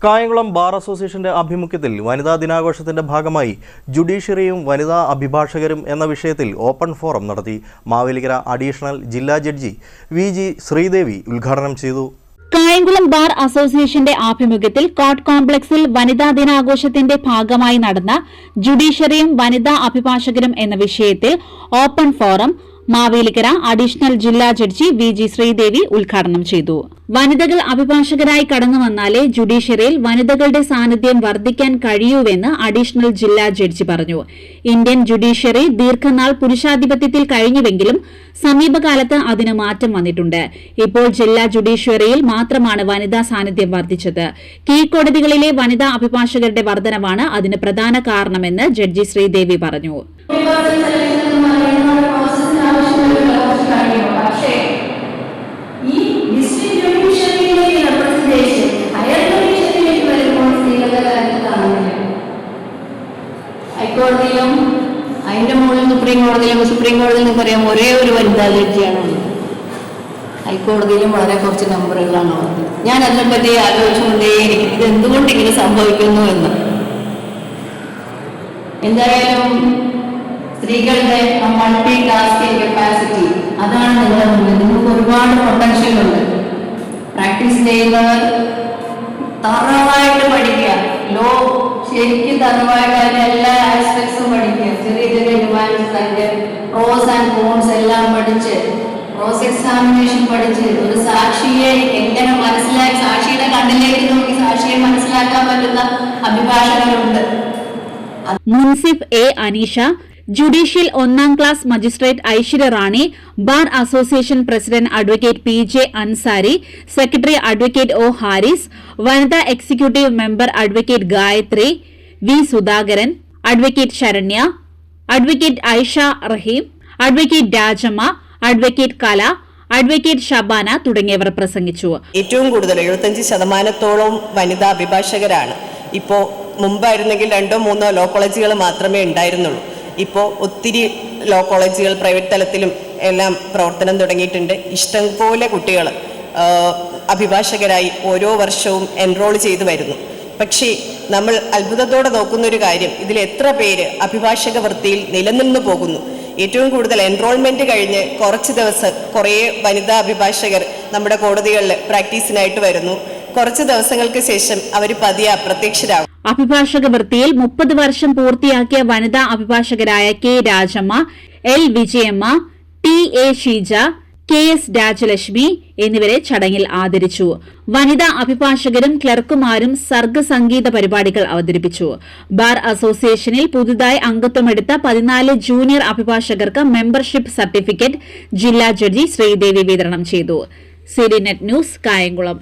Kayamkulam bar അസോസിയേഷന്റെ ആഭിമുഖ്യത്തിൽ വനിതാ ദിനാഘോഷത്തിന്റെ ഭാഗമായി ജുഡീഷ്യറിയും വനിതാ അഭിഭാഷകരും എന്ന വിഷയത്തിൽ ഓപ്പൺ ഫോറം നടത്തി. മാവേലിക്കര അഡീഷണൽ ജില്ലാ ജഡ്ജി വി.ജി. ശ്രീദേവി ഉദ്ഘാടനം ചെയ്തു. കായംകുളം ബാർ അസോസിയേഷന്റെ ആഭിമുഖ്യത്തിൽ കോർട്ട് കോംപ്ലക്സിൽ വനിതാ ദിനാഘോഷത്തിന്റെ ഭാഗമായി നടന്ന ജുഡീഷ്യറിയും വനിതാ അഭിഭാഷകരും എന്ന വിഷയത്തിൽ ഓപ്പൺ ഫോറം മാവേലിക്കര അഡീഷണൽ ജില്ലാ ജഡ്ജി വി.ജി. ശ്രീദേവി ഉദ്ഘാടനം ചെയ്തു. വനിതകൾ അഭിഭാഷകരായി കടന്നു വന്നാലേ ജുഡീഷ്യറിയിൽ വനിതകളുടെ സാന്നിധ്യം വർദ്ധിക്കാൻ കഴിയൂവെന്ന് അഡീഷണൽ ജില്ലാ ജഡ്ജി പറഞ്ഞു. ഇന്ത്യൻ ജുഡീഷ്യറി ദീർഘനാൾ പുരുഷാധിപത്യത്തിൽ കഴിഞ്ഞുവെങ്കിലും സമീപകാലത്ത് അതിന് മാറ്റം വന്നിട്ടുണ്ട്. ഇപ്പോൾ ജില്ലാ ജുഡീഷ്യറിയിൽ മാത്രമാണ് വനിതാ സാന്നിധ്യം വർദ്ധിച്ചത്. കീഴ്ക്കോടതികളിലെ വനിതാ അഭിഭാഷകരുടെ വർധനവാണ് അതിന് പ്രധാന കാരണമെന്ന് ജഡ്ജി ശ്രീദേവി പറഞ്ഞു. ഹൈക്കോടതിയിലും അതിന്റെ മുകളിൽ സുപ്രീം കോടതിയിൽ പറയാം ഒരേ ഒരു വനിതാ ജഡ്ജിയാണ്. ഹൈക്കോടതിയിലും വളരെ കുറച്ച് നമ്പറുകളാണ്. ഞാൻ അതിനെപ്പറ്റി ആലോചിച്ചുകൊണ്ടേയിരിക്കും ഇത് എന്തുകൊണ്ട് ഇങ്ങനെ സംഭവിക്കുന്നു എന്ന്. എന്തായാലും സ്ത്രീകളുടെ മൾട്ടി ടാസ്കിംഗ് കപ്പാസിറ്റി അതാണ് നിങ്ങളുടെ മുന്നിൽ. നിങ്ങൾക്ക് ഒരുപാട് പൊട്ടൻഷ്യൽ ഉണ്ട്. പ്രാക്ടീസ് ചെയ്യുന്നവർ തറവായിട്ട് പഠിക്കുക. ലോ ശരിക്കും തറവായിട്ട് അതിന്റെ എല്ലാ ആസ്പെക്ട്സും പഠിക്കുക. ചെറിയ ചെറിയ ഡിമാൻഡ്സ് അതിന്റെ പ്രോസ് ആൻഡ് കോൺസ് എല്ലാം പഠിച്ച് ക്രോസ് എക്സാമിനേഷൻ പഠിച്ച് ഒരു സാക്ഷിയെ എങ്ങനെ മനസ്സിലാക്കി സാക്ഷിയുടെ കണ്ണിലേക്ക് നോക്കി സാക്ഷിയെ മനസ്സിലാക്കാൻ പറ്റുന്ന അഭിഭാഷകരുണ്ട്. മുൻസിഫ് എ അനീഷ, ജുഡീഷ്യൽ 1ാം class magistrate Aishwarya Rani, bar association president advocate P J. Ansari, secretary advocate O. Haris, വനിതാ executive member advocate Gayathri, V. Sudhakaran, advocate Saranya, advocate Aisha Rahim, advocate Rajamma, advocate Kala, advocate Shabana തുടങ്ങിയവർ പ്രസംഗിച്ചു. ഏറ്റവും കൂടുതൽ 75% വനിതാ അഭിഭാഷകരാണ്. ഇപ്പോൾ മുമ്പായിരുന്നെങ്കിൽ 2-3 ലോ കോളേജുകൾ മാത്രമേ ഉണ്ടായിരുന്നുള്ളൂ. ഇപ്പോൾ ഒത്തിരി ലോ കോളേജുകൾ പ്രൈവറ്റ് തലത്തിലും എല്ലാം പ്രവർത്തനം തുടങ്ങിയിട്ടുണ്ട്. ഇഷ്ടംപോലെ കുട്ടികൾ അഭിഭാഷകരായി ഓരോ വർഷവും എൻറോൾ ചെയ്തു വരുന്നു. പക്ഷേ നമ്മൾ അത്ഭുതത്തോടെ നോക്കുന്നൊരു കാര്യം, ഇതിൽ എത്ര പേര് അഭിഭാഷക വൃത്തിയിൽ നിലനിന്നു പോകുന്നു. ഏറ്റവും കൂടുതൽ എൻറോൾമെന്റ് കഴിഞ്ഞ് കുറച്ച് ദിവസം കുറേ വനിതാ അഭിഭാഷകർ നമ്മുടെ കോടതികളിൽ പ്രാക്ടീസിനായിട്ട് വരുന്നു. കുറച്ച് ദിവസങ്ങൾക്ക് ശേഷം അവർ പതിയെ അപ്രത്യക്ഷരാകും. അഭിഭാഷക വൃത്തിയിൽ 30 വർഷം പൂർത്തിയാക്കിയ വനിതാ അഭിഭാഷകരായ K. Rajamma, L. Vijayamma, T. A. Sheeja, K. S. Rajalakshmi എന്നിവരെ ചടങ്ങിൽ ആദരിച്ചു. വനിതാ അഭിഭാഷകരും ക്ലർക്കുമാരും സർഗസംഗീത പരിപാടികൾ അവതരിപ്പിച്ചു. ബാർ അസോസിയേഷനിൽ പുതുതായി അംഗത്വമെടുത്ത 14 ജൂനിയർ അഭിഭാഷകർക്ക് മെമ്പർഷിപ്പ് സർട്ടിഫിക്കറ്റ് ജില്ലാ ജഡ്ജി ശ്രീദേവി വിതരണം ചെയ്തു. CD net news, Kayamkulam.